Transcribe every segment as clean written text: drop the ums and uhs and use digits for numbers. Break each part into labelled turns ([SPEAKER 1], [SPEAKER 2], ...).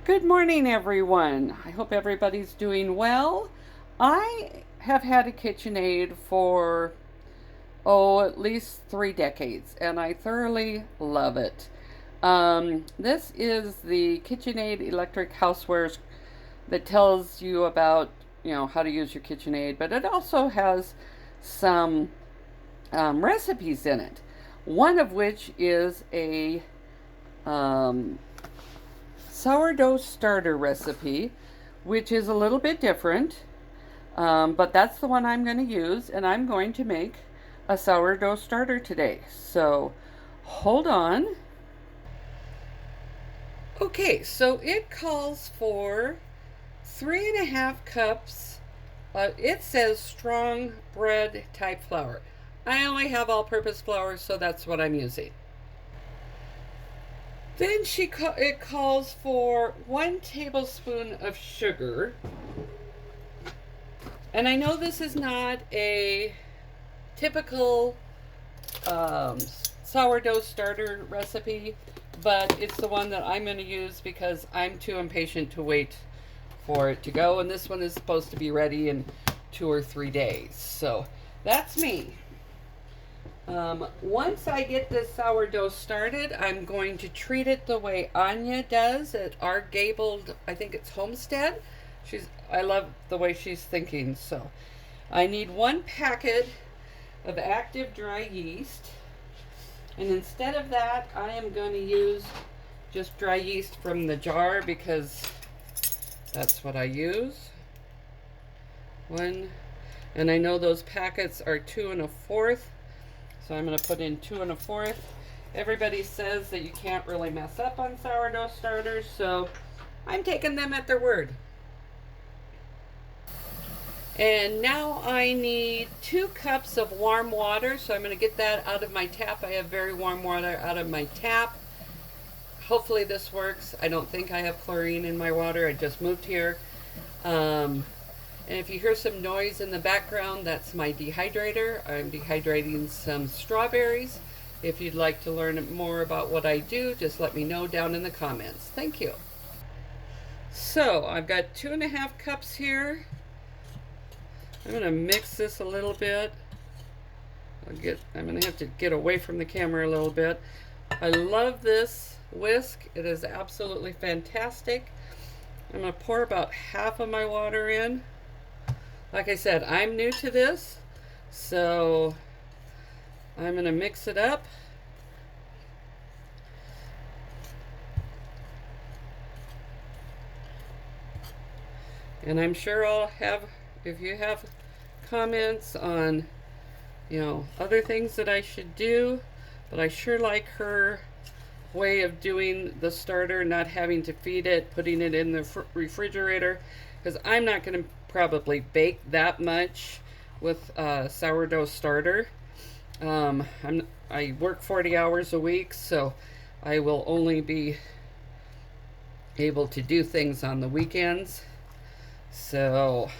[SPEAKER 1] Good morning, everyone. I hope everybody's doing well. I have had a KitchenAid for, at least 3 decades, and I thoroughly love it. This is the KitchenAid electric housewares that tells you about, how to use your KitchenAid, but it also has some recipes in it. One of which is a um, sourdough starter recipe, which is a little bit different, but that's the one I'm going to use, and I'm going to make a sourdough starter today. So hold on. Okay, so it calls for 3.5 cups. It says strong bread type flour. I only have all purpose flour, so that's what I'm using. Then it calls for 1 tablespoon of sugar. And I know this is not a typical sourdough starter recipe, but it's the one that I'm going to use because I'm too impatient to wait for it to go. And this one is supposed to be ready in 2 or 3 days. So that's me. Once I get this sourdough started, I'm going to treat it the way Anya does at our Gabled, I think it's Homestead. I love the way she's thinking. So I need 1 packet of active dry yeast. And instead of that, I am going to use just dry yeast from the jar because that's what I use. And I know those packets are 2 1/4. So I'm going to put in 2 1/4. Everybody says that you can't really mess up on sourdough starters, so I'm taking them at their word. And now I need 2 cups of warm water, so I'm going to get that out of my tap. I have very warm water out of my tap. Hopefully this works. I don't think I have chlorine in my water. I just moved here. And if you hear some noise in the background, that's my dehydrator. I'm dehydrating some strawberries. If you'd like to learn more about what I do, just let me know down in the comments. Thank you. So I've got 2.5 cups here. I'm going to mix this a little bit. I'm going to have to get away from the camera a little bit. I love this whisk. It is absolutely fantastic. I'm going to pour about half of my water in. Like I said, I'm new to this, so I'm going to mix it up. And I'm sure if you have comments on, other things that I should do, but I sure like her way of doing the starter, not having to feed it, putting it in the refrigerator, because I'm not going to probably bake that much with a sourdough starter. I work 40 hours a week, so I will only be able to do things on the weekends. So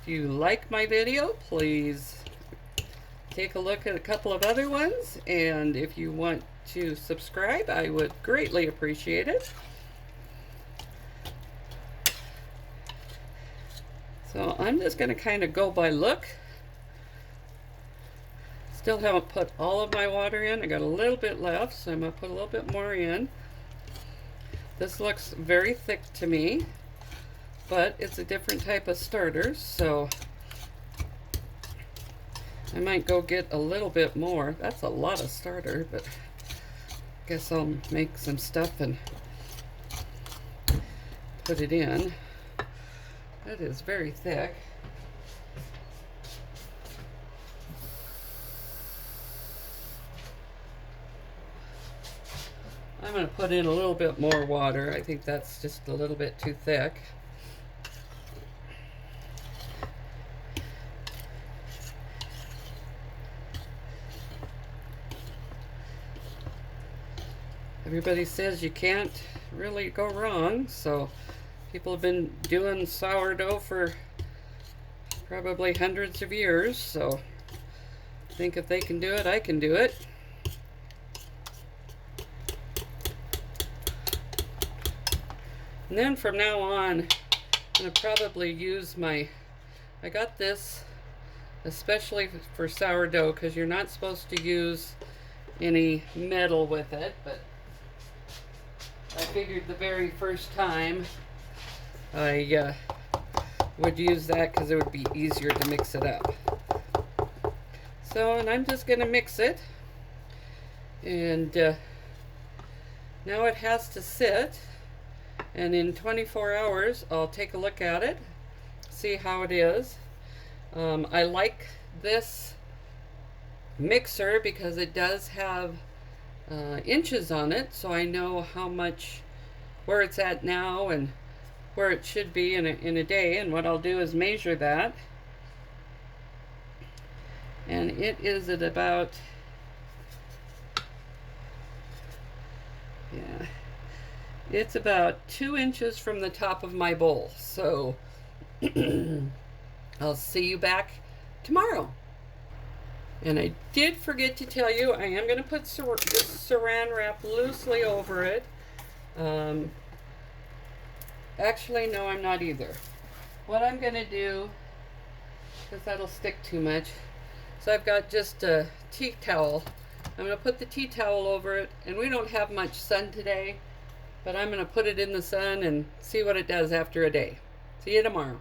[SPEAKER 1] if you like my video, please take a look at a couple of other ones, and if you want to subscribe, I would greatly appreciate it. So I'm just going to kind of go by look. Still haven't put all of my water in. I got a little bit left, so I'm going to put a little bit more in. This looks very thick to me, but it's a different type of starter, so I might go get a little bit more. That's a lot of starter, but I guess I'll make some stuff and put it in. That is very thick. I'm going to put in a little bit more water. I think that's just a little bit too thick. Everybody says you can't really go wrong, so people have been doing sourdough for probably hundreds of years, so I think if they can do it, I can do it. And then from now on, I'm going to probably use I got this especially for sourdough because you're not supposed to use any metal with it, but I figured the very first time I would use that because it would be easier to mix it up. So, and I'm just going to mix it, and now it has to sit, and in 24 hours I'll take a look at it, see how it is. I like this mixer because it does have inches on it, so I know how much, where it's at now and where it should be in a day. And what I'll do is measure that, and it is at about, yeah, it's about 2 inches from the top of my bowl. So I'll see you back tomorrow. And I did forget to tell you, I am going to put this saran wrap loosely over it. Actually, no, I'm not either. What I'm going to do, because that'll stick too much, so I've got just a tea towel. I'm going to put the tea towel over it, and we don't have much sun today, but I'm going to put it in the sun and see what it does after a day. See you tomorrow.